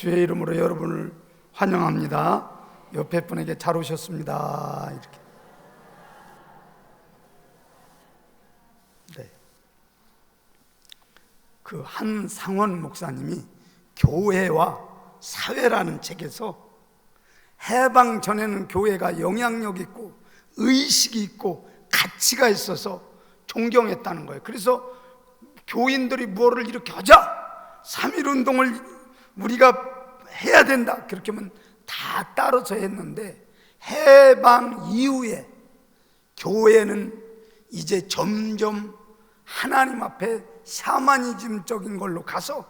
주의 이름으로 여러분을 환영합니다. 옆에 분에게 잘 오셨습니다. 이렇게. 네. 그 한상원 목사님이 교회와 사회라는 책에서 해방 전에는 교회가 영향력 있고 의식이 있고 가치가 있어서 존경했다는 거예요. 그래서 교인들이 뭐를 이렇게 하자, 3.1운동을 우리가 해야 된다, 그렇게 하면 다 따라서 했는데, 해방 이후에 교회는 이제 점점 하나님 앞에 샤머니즘적인 걸로 가서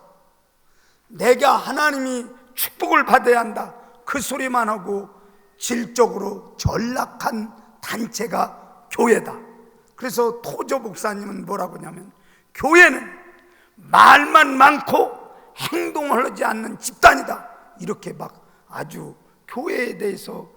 내가 하나님이 축복을 받아야 한다, 그 소리만 하고 질적으로 전락한 단체가 교회다. 그래서 토조 목사님은 뭐라고 하냐면, 교회는 말만 많고 행동을 하지 않는 집단이다, 이렇게 막 아주 교회에 대해서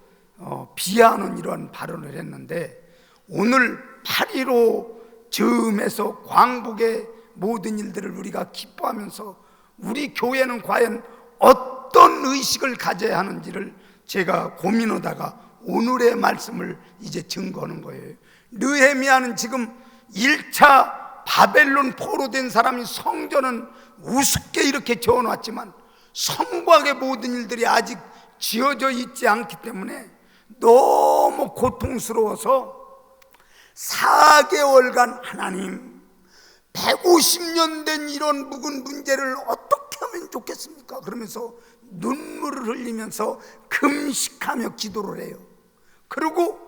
비하하는 이런 발언을 했는데, 오늘 8.15 즈음에서 광복의 모든 일들을 우리가 기뻐하면서 우리 교회는 과연 어떤 의식을 가져야 하는지를 제가 고민하다가 오늘의 말씀을 이제 증거하는 거예요. 느헤미야는 지금 1차 바벨론 포로 된 사람이 성전은 우습게 이렇게 지어놨지만 성곽의 모든 일들이 아직 지어져 있지 않기 때문에 너무 고통스러워서 4개월간 하나님, 150년 된 이런 묵은 문제를 어떻게 하면 좋겠습니까? 그러면서 눈물을 흘리면서 금식하며 기도를 해요. 그리고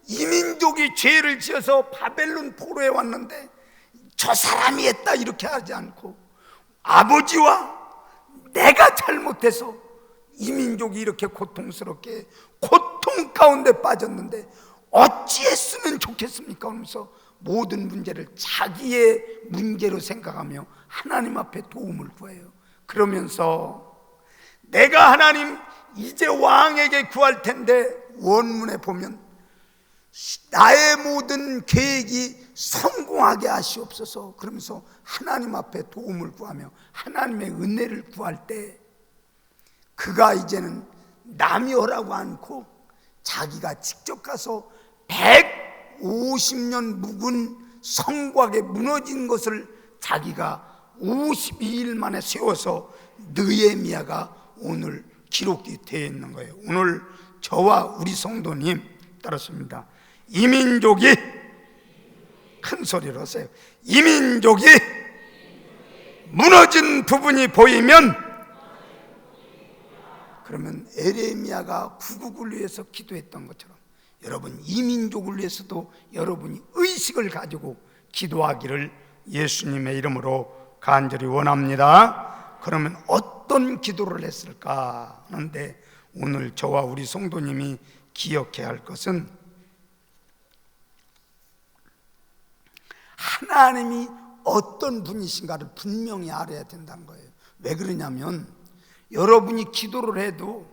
이민족이 죄를 지어서 바벨론 포로에 왔는데 저 사람이 했다 이렇게 하지 않고, 아버지와 내가 잘못해서 이민족이 이렇게 고통스럽게 고통 가운데 빠졌는데 어찌했으면 좋겠습니까? 하면서 모든 문제를 자기의 문제로 생각하며 하나님 앞에 도움을 구해요. 그러면서 내가 하나님 이제 왕에게 구할 텐데, 원문에 보면 나의 모든 계획이 성공하게 하시옵소서, 그러면서 하나님 앞에 도움을 구하며 하나님의 은혜를 구할 때, 그가 이제는 남이 하라고 않고 자기가 직접 가서 150년 묵은 성곽에 무너진 것을 자기가 52일 만에 세워서 느헤미야가 오늘 기록이 되어 있는 거예요. 오늘 저와 우리 성도님 따랐습니다. 이민족이, 큰 소리로 하세요. 이민족이 무너진 부분이 보이면, 그러면 에레미야가 구국을 위해서 기도했던 것처럼 여러분 이민족을 위해서도 여러분이 의식을 가지고 기도하기를 예수님의 이름으로 간절히 원합니다. 그러면 어떤 기도를 했을까 하는데, 오늘 저와 우리 성도님이 기억해야 할 것은 하나님이 어떤 분이신가를 분명히 알아야 된다는 거예요. 왜 그러냐면, 여러분이 기도를 해도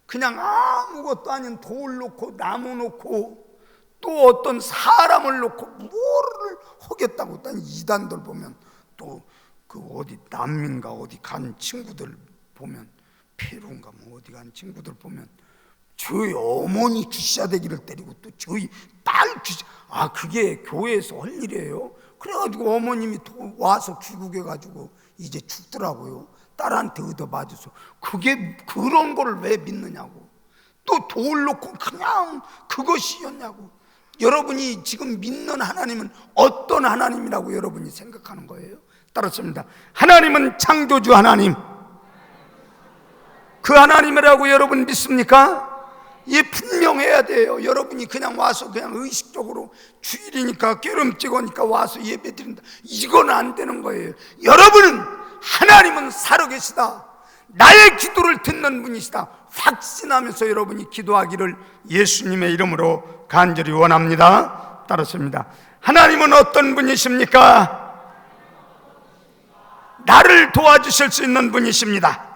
그냥 아무것도 아닌 돌 놓고 나무 놓고 또 어떤 사람을 놓고 뭐를 하겠다고 딴 이단들 보면, 또 그 어디 남민가 어디 간 친구들 보면, 페루인가 뭐 어디 간 친구들 보면 저희 어머니 귀샤대기를 때리고 또 저희 딸 귀샤, 그게 교회에서 할 일이에요. 그래가지고 어머님이 와서 귀국해가지고 이제 죽더라고요. 딸한테 얻어맞아서. 그게 그런 거를 왜 믿느냐고. 또 돌 놓고 그냥 그것이었냐고. 여러분이 지금 믿는 하나님은 어떤 하나님이라고 여러분이 생각하는 거예요? 따랐습니다. 하나님은 창조주 하나님, 그 하나님이라고 여러분 믿습니까? 이 분명해야 돼요. 여러분이 그냥 와서 그냥 의식적으로 주일이니까 기름지고 오니까 와서 예배 드린다, 이건 안 되는 거예요. 여러분은 하나님은 살아계시다, 나의 기도를 듣는 분이시다 확신하면서 여러분이 기도하기를 예수님의 이름으로 간절히 원합니다. 따랐습니다. 하나님은 어떤 분이십니까? 나를 도와주실 수 있는 분이십니다.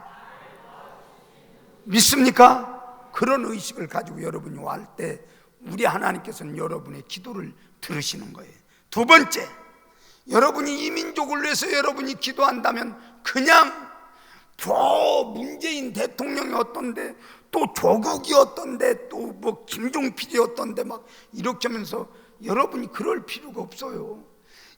믿습니까? 그런 의식을 가지고 여러분이 할 때 우리 하나님께서는 여러분의 기도를 들으시는 거예요. 두 번째, 여러분이 이 민족을 위해서 여러분이 기도한다면 그냥 저 문재인 어떤데 또 조국이 어떤데 또 뭐 김종필이 어떤데 막 이렇게 하면서 여러분이 그럴 필요가 없어요.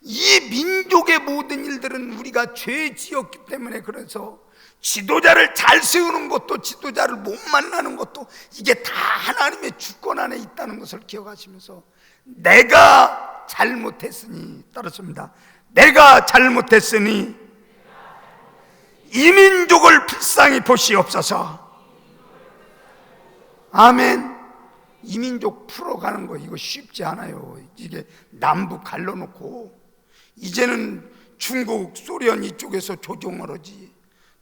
이 민족의 모든 일들은 우리가 죄 지었기 때문에, 그래서 지도자를 잘 세우는 것도 지도자를 못 만나는 것도 이게 다 하나님의 주권 안에 있다는 것을 기억하시면서 내가 잘못했으니, 따르습니다. 내가 잘못했으니 이 민족을 불쌍히 보시옵소서. 아멘. 이 민족 풀어가는 거 이거 쉽지 않아요. 이게 남북 갈라놓고 이제는 중국, 소련 이쪽에서 조종을 하지,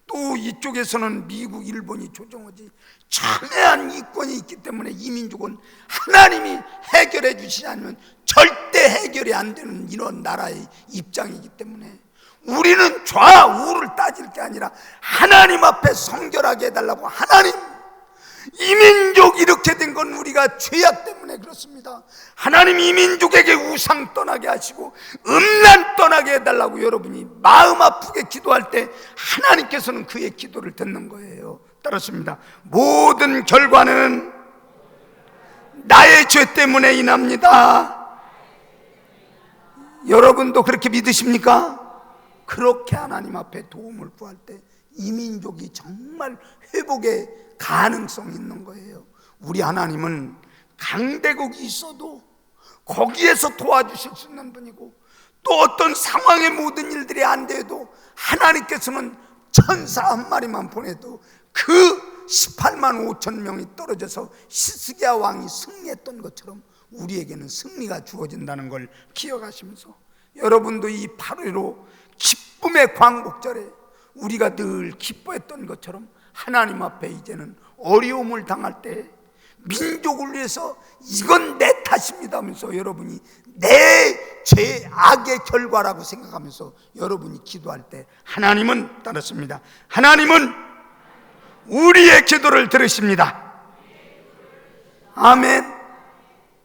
또 이쪽에서는 미국, 일본이 조종하지. 첨예한 이권이 있기 때문에 이 민족은 하나님이 해결해 주시지 않으면 절대 해결이 안 되는 이런 나라의 입장이기 때문에 우리는 좌우를 따질 게 아니라 하나님 앞에 성결하게 해달라고. 하나님, 이 민족 이렇게 된 건 우리가 죄악 때문에 그렇습니다. 하나님, 이 민족에게 우상 떠나게 하시고 음란 떠나게 해달라고 여러분이 마음 아프게 기도할 때 하나님께서는 그의 기도를 듣는 거예요. 따랐습니다. 모든 결과는 나의 죄 때문에 인합니다. 여러분도 그렇게 믿으십니까? 그렇게 하나님 앞에 도움을 구할 때 이 민족이 정말 회복의 가능성이 있는 거예요. 우리 하나님은 강대국이 있어도 거기에서 도와주실 수 있는 분이고, 또 어떤 상황의 모든 일들이 안 돼도 하나님께서는 천사 한 마리만 보내도 그 18만 5천 명이 떨어져서 시스기야 왕이 승리했던 것처럼 우리에게는 승리가 주어진다는 걸 기억하시면서, 여러분도 이 8.15 기쁨의 광복절에 우리가 늘 기뻐했던 것처럼 하나님 앞에 이제는 어려움을 당할 때 민족을 위해서 이건 내 탓입니다 하면서 여러분이 내 죄악의 결과라고 생각하면서 여러분이 기도할 때 하나님은, 따랐습니다, 하나님은 우리의 기도를 들으십니다. 아멘.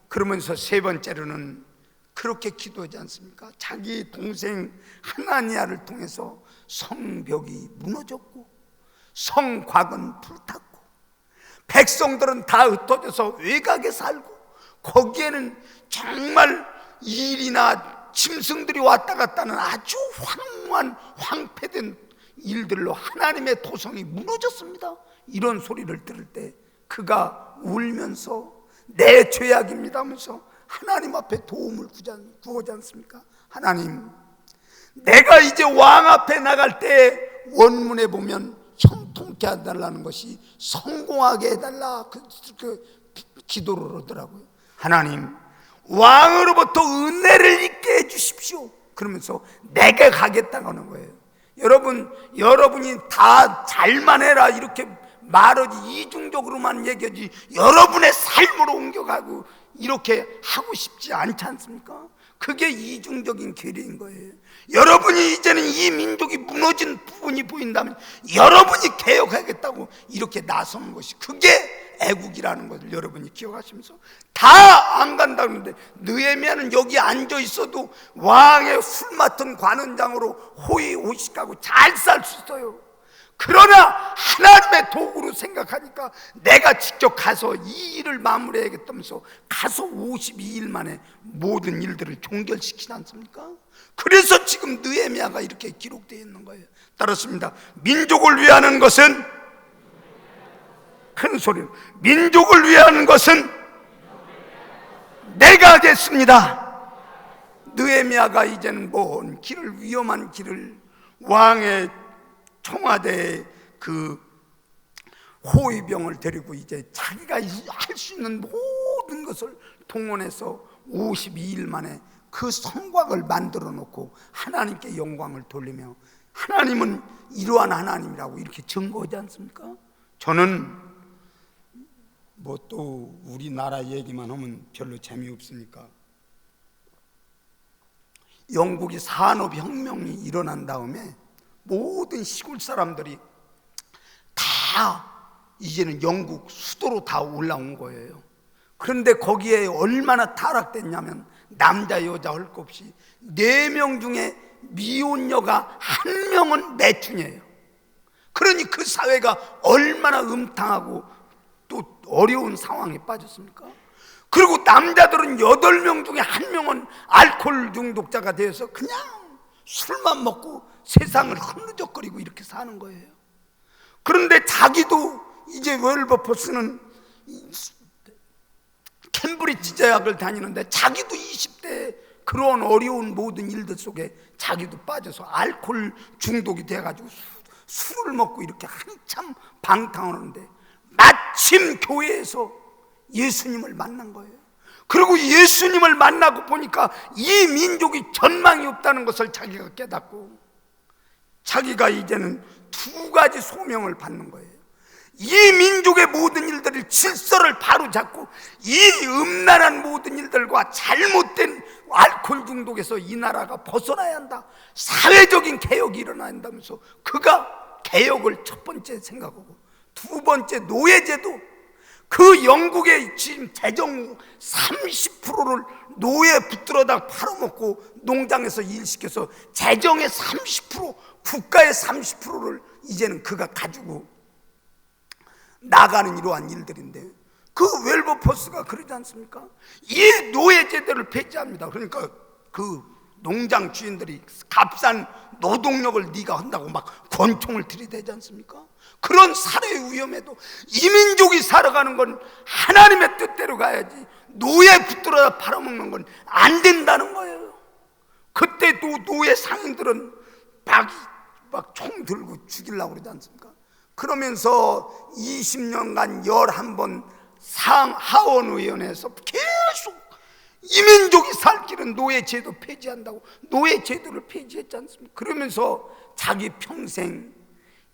그러면서 세 번째로는 그렇게 기도하지 않습니까? 자기 동생 하나니아를 통해서 성벽이 무너졌고 성곽은 불탔고 백성들은 다 흩어져서 외곽에 살고, 거기에는 정말 일이나 짐승들이 왔다 갔다 하는 아주 황무한 황폐된 일들로 하나님의 도성이 무너졌습니다. 이런 소리를 들을 때 그가 울면서 내 죄악입니다 하면서 하나님 앞에 도움을 구하지 않습니까? 하나님, 내가 이제 왕 앞에 나갈 때 원문에 보면 형통케 해달라는 것이 성공하게 해달라 그 기도를 하더라고요. 하나님, 왕으로부터 은혜를 입게 해주십시오. 그러면서 내가 가겠다고 하는 거예요. 여러분이 다 잘만 해라 이렇게 말하지, 이중적으로만 얘기하지 여러분의 삶으로 옮겨가고 이렇게 하고 싶지 않지 않습니까? 그게 이중적인 괴리인 거예요. 여러분이 이제는 이 민족이 무너진 부분이 보인다면 여러분이 개혁하겠다고 이렇게 나서는 것이, 그게 애국이라는 것을 여러분이 기억하시면서, 다 안 간다는데 느헤미야는 여기 앉아 있어도 왕의 술 맡은 관원장으로 호의호식하고 잘 살 수 있어요. 그러나 하나님의 도구로 생각하니까 내가 직접 가서 이 일을 마무리해야겠다면서 가서 52일 만에 모든 일들을 종결시키지 않습니까? 그래서 지금 느헤미야가 이렇게 기록되어 있는 거예요. 따랐습니다. 민족을 위하는 것은, 큰 소리로, 민족을 위하는 것은 내가 하겠습니다. 느헤미야가 이제는 먼 길을, 위험한 길을, 왕의 청와대에 그 호위병을 데리고 이제 자기가 할 수 있는 모든 것을 동원해서 52일 만에 그 성곽을 만들어 놓고 하나님께 영광을 돌리며, 하나님은 이러한 하나님이라고 이렇게 증거하지 않습니까? 저는 뭐 또 우리나라 얘기만 하면 별로 재미없으니까, 영국이 산업혁명이 일어난 다음에 모든 시골 사람들이 다 이제는 영국 수도로 다 올라온 거예요. 그런데 거기에 얼마나 타락됐냐면 남자 여자 할 것 없이 4명 중에 미혼녀가 1명은 매춘이에요. 그러니 그 사회가 얼마나 음탕하고 또 어려운 상황에 빠졌습니까? 그리고 남자들은 8명 중에 1명은 알코올 중독자가 되어서 그냥 술만 먹고 세상을 흐느적거리고 이렇게 사는 거예요. 그런데 자기도 이제 웰버포스는 캠브리지 대학을 다니는데 자기도 20대에 그런 어려운 모든 일들 속에 자기도 빠져서 알코올 중독이 돼가지고 술을 먹고 이렇게 한참 방탕하는데 마침 교회에서 예수님을 만난 거예요. 그리고 예수님을 만나고 보니까 이 민족이 전망이 없다는 것을 자기가 깨닫고 자기가 이제는 2가지 소명을 받는 거예요. 이 민족의 모든 일들을 질서를 바로잡고 이 음란한 모든 일들과 잘못된 알코올 중독에서 이 나라가 벗어나야 한다. 사회적인 개혁이 일어나야 한다면서 그가 개혁을 첫 번째 생각하고, 2번째 노예제도, 그 영국의 지금 재정 30%를 노예 붙들어다 팔아먹고 농장에서 일시켜서 재정의 30%, 국가의 30%를 이제는 그가 가지고 나가는 이러한 일들인데, 그 웰버포스가 그러지 않습니까? 이 노예제도를 폐지합니다. 그러니까 그 농장 주인들이 값싼 노동력을 네가 한다고 막 권총을 들이대지 않습니까? 그런 살해의 위험에도 이 민족이 살아가는 건 하나님의 뜻대로 가야지 노예 붙들어 팔아먹는 건 안 된다는 거예요. 그때 또 노예 상인들은 막 총 들고 죽이려고 그러지 않습니까? 그러면서 20년간 11번 하원의원에서 계속 이 민족이 살 길은 노예제도 폐지한다고 노예제도를 폐지했지 않습니까? 그러면서 자기 평생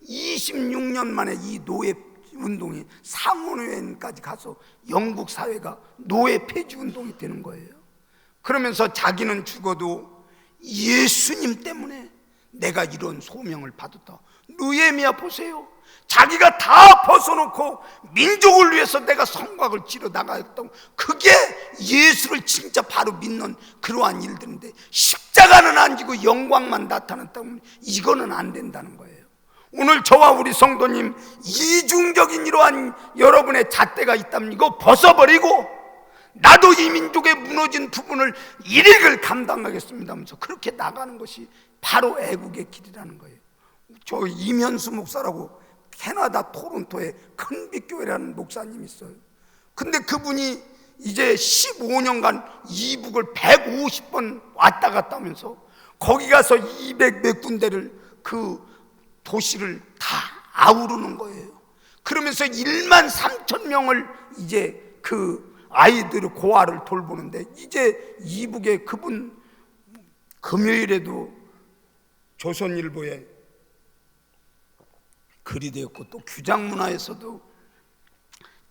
26년 만에 이 노예 운동이 상원의원까지 가서 영국 사회가 노예 폐지 운동이 되는 거예요. 그러면서 자기는 죽어도 예수님 때문에 내가 이런 소명을 받았다. 느헤미야 보세요. 자기가 다 벗어놓고 민족을 위해서 내가 성곽을 지러 나가겠다고, 그게 예수를 진짜 바로 믿는 그러한 일들인데 십자가는 안 지고 영광만 나타났다면 이거는 안 된다는 거예요. 오늘 저와 우리 성도님 이중적인 이러한 여러분의 잣대가 있다면 이거 벗어버리고 나도 이 민족의 무너진 부분을 일익을 감당하겠습니다 하면서 그렇게 나가는 것이 바로 애국의 길이라는 거예요. 저 임현수 목사라고 캐나다 토론토에 큰빛교회라는 목사님이 있어요. 근데 그분이 이제 15년간 이북을 150번 왔다 갔다 하면서 거기 가서 200 몇 군데를 그 도시를 다 아우르는 거예요. 그러면서 1만 3천 명을 이제 그 아이들의 고아를 돌보는데, 이제 이북에 그분 금요일에도 조선일보에 글이 되었고 또 규장문화에서도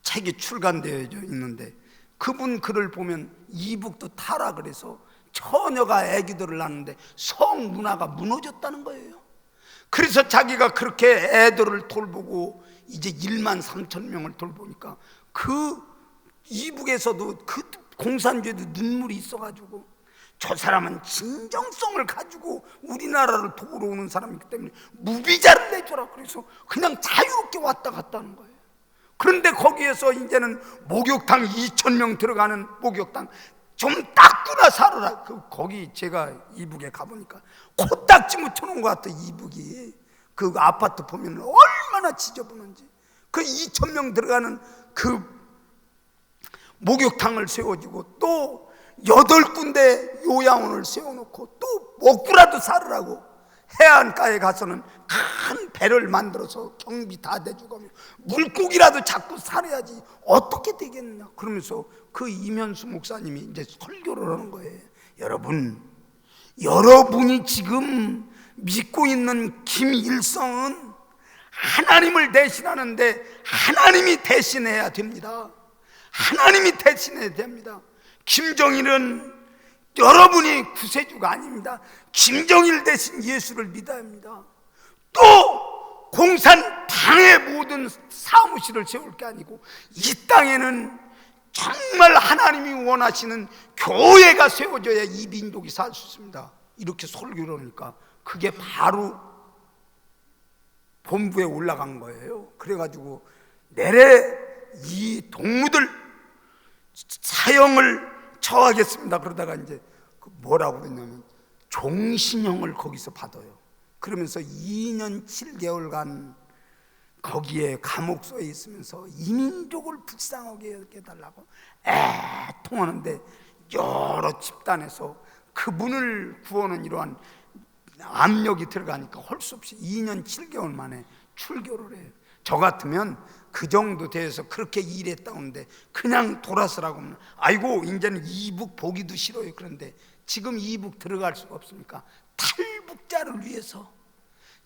책이 출간되어 있는데, 그분 글을 보면 이북도 타락을 해서 처녀가 아기들을 낳는데 성문화가 무너졌다는 거예요. 그래서 자기가 그렇게 애들을 돌보고 이제 1만 3천 명을 돌보니까 그 이북에서도 그 공산주의도 눈물이 있어가지고 저 사람은 진정성을 가지고 우리나라를 도우러 오는 사람이기 때문에 무비자를 내줘라. 그래서 그냥 자유롭게 왔다 갔다 하는 거예요. 그런데 거기에서 이제는 목욕탕 2,000명 들어가는 목욕탕 좀 닦구나 살아라. 거기 제가 이북에 가보니까 코딱지 묻혀놓은 것 같아. 이북이 그 아파트 보면 얼마나 지저분한지. 그 2,000명 들어가는 그 목욕탕을 세워주고 또 8군데 요양원을 세워놓고 또 먹구라도 살으라고 해안가에 가서는 큰 배를 만들어서 경비 다 대주고 물고기라도 잡고 살아야지 어떻게 되겠느냐. 그러면서 그 임현수 목사님이 이제 설교를 하는 거예요. 여러분이 지금 믿고 있는 김일성은 하나님을 대신하는데 하나님이 대신해야 됩니다. 하나님이 대신해야 됩니다. 김정일은 여러분이 구세주가 아닙니다. 김정일 대신 예수를 믿어야 합니다. 또 공산당의 모든 사무실을 세울 게 아니고 이 땅에는 정말 하나님이 원하시는 교회가 세워져야 이 민족이 살 수 있습니다. 이렇게 설교를 하니까 그게 바로 본부에 올라간 거예요. 그래가지고 내래 이 동무들 사형을 처하겠습니다. 그러다가 이제 뭐라고 그러냐면 종신형을 거기서 받아요. 그러면서 2년 7개월간 거기에 감옥소에 있으면서 이민족을 불쌍하게 해달라고 애통하는데 여러 집단에서 그분을 구하는 이러한 압력이 들어가니까 할 수 없이 2년 7개월 만에 출교를 해요. 저 같으면 그 정도 돼서 그렇게 일했다는데 그냥 돌아서라고 하면 아이고 이제는 이북 보기도 싫어요. 그런데 지금 이북 들어갈 수가 없으니까 탈북자를 위해서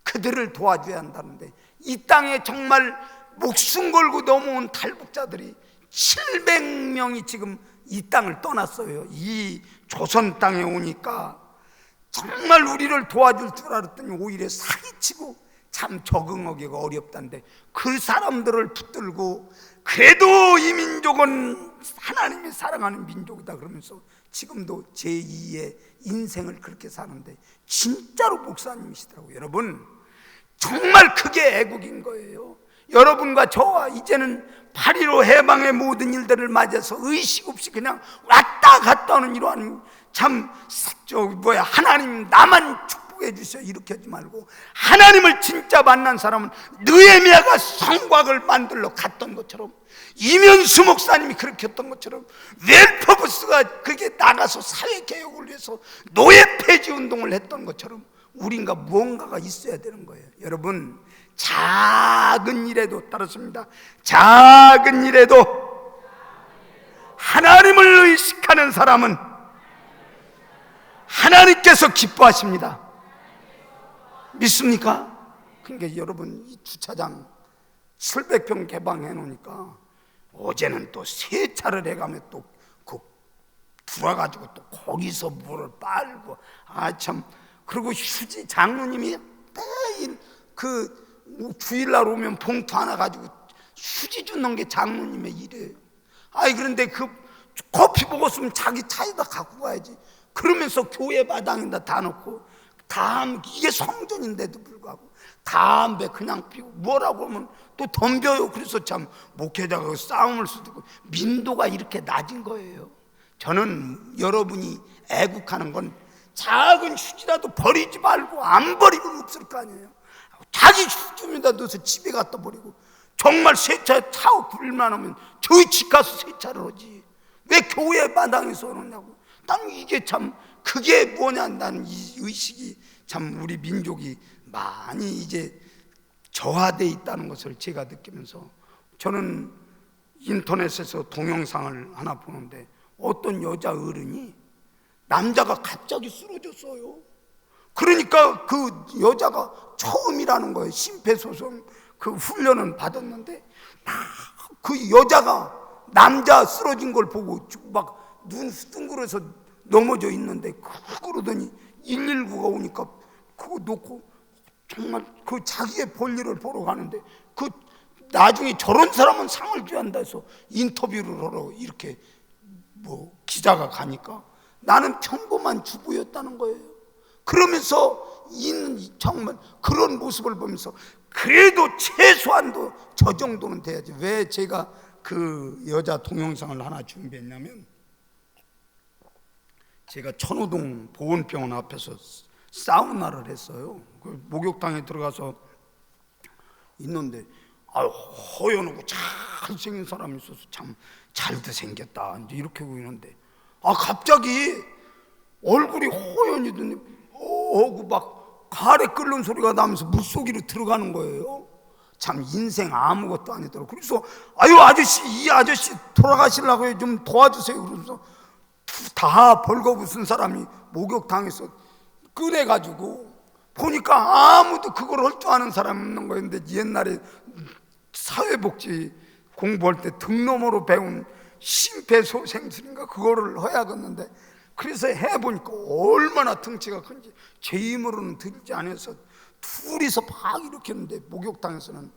그들을 도와줘야 한다는데 이 땅에 정말 목숨 걸고 넘어온 탈북자들이 700명이 지금 이 땅을 떠났어요. 이 조선 땅에 오니까 정말 우리를 도와줄 줄 알았더니 오히려 사기치고 참 적응하기가 어렵다는데 그 사람들을 붙들고 그래도 이 민족은 하나님이 사랑하는 민족이다 그러면서 지금도 제2의 인생을 그렇게 사는데 진짜로 목사님이시더라고요. 여러분 정말 그게 애국인 거예요. 여러분과 저와 이제는 8.15 해방의 모든 일들을 맞아서 의식 없이 그냥 왔다 갔다 하는 이러한 하나님 나만 축복해 주셔 이렇게 하지 말고 하나님을 진짜 만난 사람은 느헤미야가 성곽을 만들러 갔던 것처럼 이면수 목사님이 그렇게 했던 것처럼 웰퍼브스가 그게 나가서 사회개혁을 위해서 노예 폐지 운동을 했던 것처럼 우린가 무언가가 있어야 되는 거예요. 여러분 작은 일에도 따르습니다. 작은 일에도 하나님을 의식하는 사람은 하나님께서 기뻐하십니다. 믿습니까? 그러니까 여러분 이 주차장 700평 개방해 놓으니까 어제는 또 세차를 해가며 또 그 들어가지고 또 거기서 물을 빨고 참 그리고 휴지 장로님이 매일 그 주일날 오면 봉투 하나 가지고 휴지 주는 게 장로님의 일이에요. 그런데 그 커피 먹었으면 자기 차에다 갖고 가야지. 그러면서 교회 마당에다 다 놓고 이게 성전인데도 불구하고 담배 그냥 피우고 뭐라고 하면 또 덤벼요. 그래서 참 목회자가 싸움을 수도 민도가 이렇게 낮은 거예요. 저는 여러분이 애국하는 건 작은 휴지라도 버리지 말고 안 버리고는 없을 거 아니에요. 자기 휴지에다 넣어서 집에 갖다 버리고 정말 세차 타고 불만 하면 저희 집 가서 세차를 하지 왜 교회 마당에서 하느냐고. 난 이게 참 그게 뭐냐. 나는 이 의식이 참 우리 민족이 많이 이제 저하되어 있다는 것을 제가 느끼면서 저는 인터넷에서 동영상을 하나 보는데 어떤 여자 어른이 남자가 갑자기 쓰러졌어요. 그러니까 그 여자가 처음이라는 거예요. 심폐소생 그 훈련은 받았는데 그 여자가 남자 쓰러진 걸 보고 막 눈 둥그러서 넘어져 있는데 그러더니 119가 오니까 그거 놓고 정말 그 자기의 볼일을 보러 가는데 그 나중에 저런 사람은 상을 줘야 한다 해서 인터뷰를 하러 이렇게 기자가 가니까 나는 평범한 주부였다는 거예요. 그러면서 정말 그런 모습을 보면서 그래도 최소한도 저 정도는 돼야지. 왜 제가 그 여자 동영상을 하나 준비했냐면 제가 천호동 보건병원 앞에서 사우나를 했어요. 그 목욕탕에 들어가서 있는데 허연하고 잘생긴 사람이 있어서 참 잘도 생겼다 이제 이렇게 보이는데 갑자기 얼굴이 허연이더니 막 가래 끓는 소리가 나면서 물속으로 들어가는 거예요. 참 인생 아무것도 아니더라고요. 그래서 아저씨 이 아저씨 돌아가시려고요. 좀 도와주세요. 그러면서 다 벌거벗은 사람이 목욕탕에서 꺼내가지고 보니까 아무도 그걸 할 줄 아는 사람이 없는 거였는데 옛날에 사회복지 공부할 때 등록으로 배운 심폐소생술인가 그거를 해야겠는데 그래서 해보니까 얼마나 등치가 큰지 제 힘으로는 들지 않아서 둘이서 막 이렇게 했는데 목욕탕에서는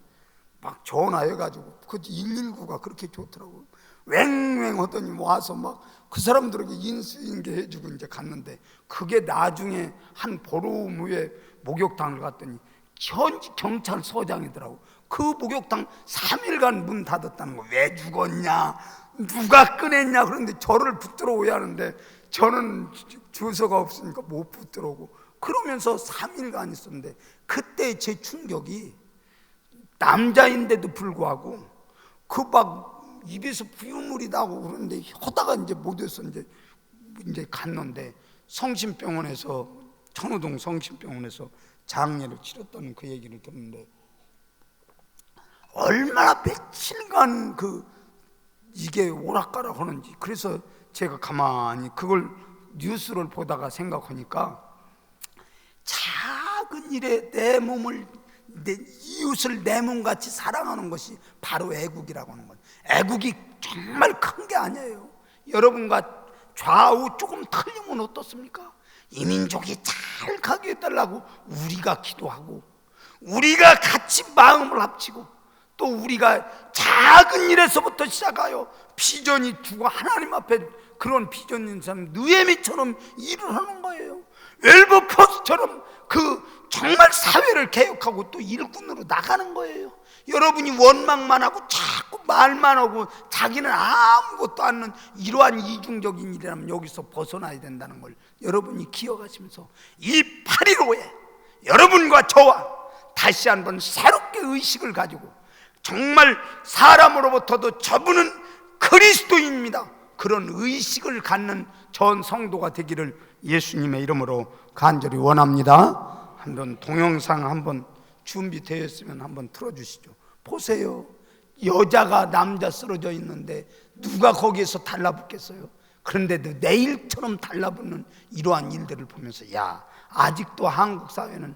막 전화해가지고 그 119가 그렇게 좋더라고요. 왱왱 하더니 와서 막 그 사람들에게 인수인계 해주고 이제 갔는데 그게 나중에 한 보름 후에 목욕탕을 갔더니 현지 경찰서장이더라고. 그 목욕탕 3일간 문 닫았다는 거. 왜 죽었냐, 누가 꺼냈냐. 그런데 저를 붙들어 오야 하는데 저는 주소가 없으니까 못 붙들어 오고, 그러면서 3일간 있었는데, 그때 제 충격이, 남자인데도 불구하고 그 막 입에서 부유물이 나고 그러는데 하다가 이제 못해서 이제 갔는데, 성심병원에서, 천호동 성심병원에서 장례를 치렀다는 그 얘기를 듣는데, 얼마나 며칠간 이게 오락가락 하는지. 그래서 제가 가만히 그걸 뉴스를 보다가 생각하니까, 작은 일에 내 몸을, 내 이웃을 내 몸같이 사랑하는 것이 바로 애국이라고 하는 거예요. 애국이 정말 큰 게 아니에요. 여러분과 좌우 조금 틀리면 어떻습니까? 이 민족이 잘 가게 해달라고 우리가 기도하고, 우리가 같이 마음을 합치고, 또 우리가 작은 일에서부터 시작하여 비전이 두고 하나님 앞에 그런 비전 있는 사람 느헤미처럼 일을 하는 거예요. 웰버포스처럼 정말 사회를 개혁하고 또 일꾼으로 나가는 거예요. 여러분이 원망만 하고 자꾸 말만 하고 자기는 아무것도 않는 이러한 이중적인 일이라면 여기서 벗어나야 된다는 걸 여러분이 기억하시면서, 이 8.15에 여러분과 저와 다시 한번 새롭게 의식을 가지고, 정말 사람으로부터도 저분은 그리스도인입니다, 그런 의식을 갖는 전 성도가 되기를 예수님의 이름으로 간절히 원합니다. 한번 동영상 한번 준비되었으면 한번 틀어주시죠. 보세요. 여자가 남자 쓰러져 있는데 누가 거기에서 달라붙겠어요? 그런데도 내일처럼 달라붙는 이러한 일들을 보면서, 야, 아직도 한국 사회는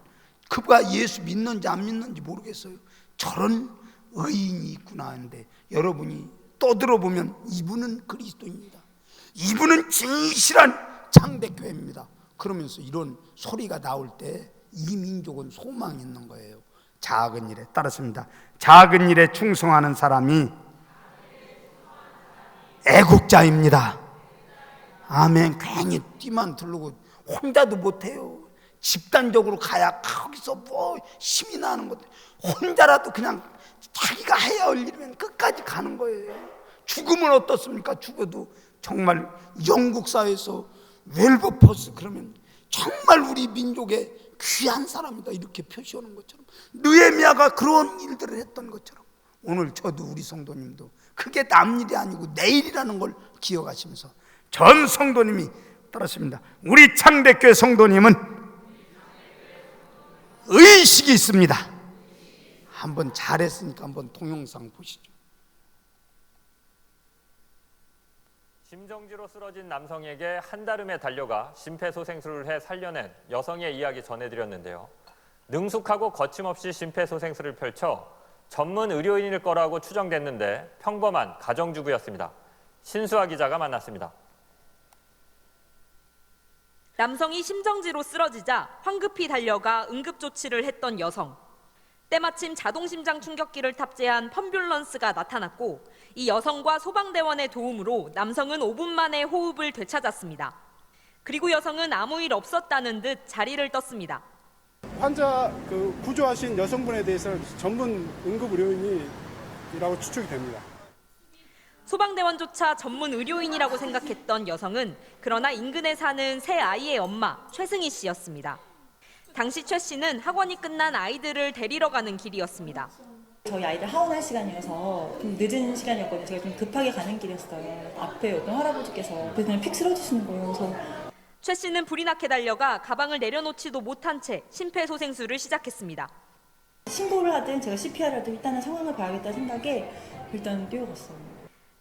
그가 예수 믿는지 안 믿는지 모르겠어요. 저런 의인이 있구나 하는데, 여러분이 떠들어보면 이분은 그리스도입니다, 이분은 진실한 창대교회입니다, 그러면서 이런 소리가 나올 때 이 민족은 소망이 있는 거예요. 작은 일에 따랐습니다. 작은 일에 충성하는 사람이 애국자입니다. 아멘. 괜히 띠만 두르고 혼자도 못해요. 집단적으로 가야 거기서 뭐 힘이 나는 것도, 혼자라도 그냥 자기가 해야 할 일이면 끝까지 가는 거예요. 죽으면 어떻습니까? 죽어도 정말 영국 사회에서 웰버포스 그러면 정말 우리 민족의 귀한 사람이다 이렇게 표시하는 것처럼, 느헤미야가 그런 일들을 했던 것처럼, 오늘 저도 우리 성도님도 그게 남 일이 아니고 내일이라는 걸 기억하시면서, 전 성도님이 따랐습니다. 우리 창대교회 성도님은 의식이 있습니다. 한번 잘했으니까 한번 동영상 보시죠. 심정지로 쓰러진 남성에게 한달음에 달려가 심폐소생술을 해 살려낸 여성의 이야기 전해드렸는데요. 능숙하고 거침없이 심폐소생술을 펼쳐 전문 의료인일 거라고 추정됐는데 평범한 가정주부였습니다. 신수아 기자가 만났습니다. 남성이 심정지로 쓰러지자 황급히 달려가 응급조치를 했던 여성. 때마침 자동심장 충격기를 탑재한 펌뷸런스가 나타났고, 이 여성과 소방대원의 도움으로 남성은 5분 만에 호흡을 되찾았습니다. 그리고 여성은 아무 일 없었다는 듯 자리를 떴습니다. 환자 구조하신 여성분에 대해서는 전문 응급의료인이라고 추측이 됩니다. 소방대원조차 전문 의료인이라고 생각했던 여성은 그러나 인근에 사는 새 아이의 엄마 최승희 씨였습니다. 당시 최 씨는 학원이 끝난 아이들을 데리러 가는 길이었습니다. 저희 아이들 하원할 시간이어서 좀 늦은 시간이었거든요. 제가 좀 급하게 가는 길이었어요. 앞에 어떤 할아버지께서 그냥 픽 쓰러지시는 거예요. 그래서 최 씨는 불이 나게 달려가 가방을 내려놓지도 못한 채 심폐소생술을 시작했습니다. 신고를 하든 제가 CPR을 하든 일단은 상황을 봐야겠다는 생각에 일단 뛰어갔어요.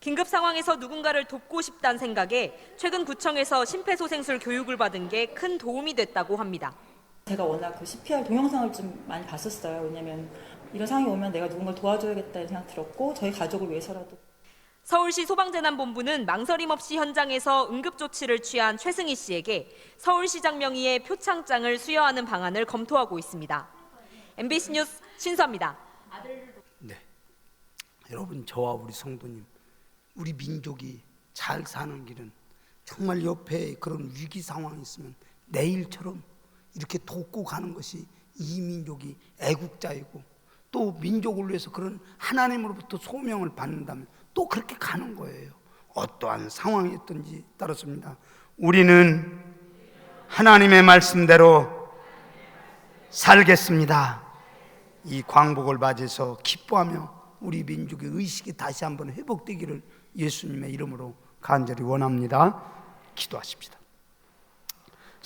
긴급 상황에서 누군가를 돕고 싶다는 생각에 최근 구청에서 심폐소생술 교육을 받은 게 큰 도움이 됐다고 합니다. 제가 워낙 그 CPR 동영상을 좀 많이 봤었어요. 왜냐면 이런 상황이 오면 내가 누군가를 도와줘야겠다는 생각 들었고, 저희 가족을 위해서라도. 서울시 소방재난본부는 망설임 없이 현장에서 응급조치를 취한 최승희 씨에게 서울시장 명의의 표창장을 수여하는 방안을 검토하고 있습니다. MBC 뉴스 신수아입니다. 네, 여러분, 저와 우리 성도님, 우리 민족이 잘 사는 길은 정말 옆에 그런 위기 상황이 있으면 내일처럼 이렇게 돕고 가는 것이 이 민족이 애국자이고 또 민족을 위해서 그런 하나님으로부터 소명을 받는다면 또 그렇게 가는 거예요. 어떠한 상황이었든지 따랐습니다. 우리는 하나님의 말씀대로 살겠습니다. 이 광복을 맞이해서 기뻐하며 우리 민족의 의식이 다시 한번 회복되기를 예수님의 이름으로 간절히 원합니다. 기도하십시다.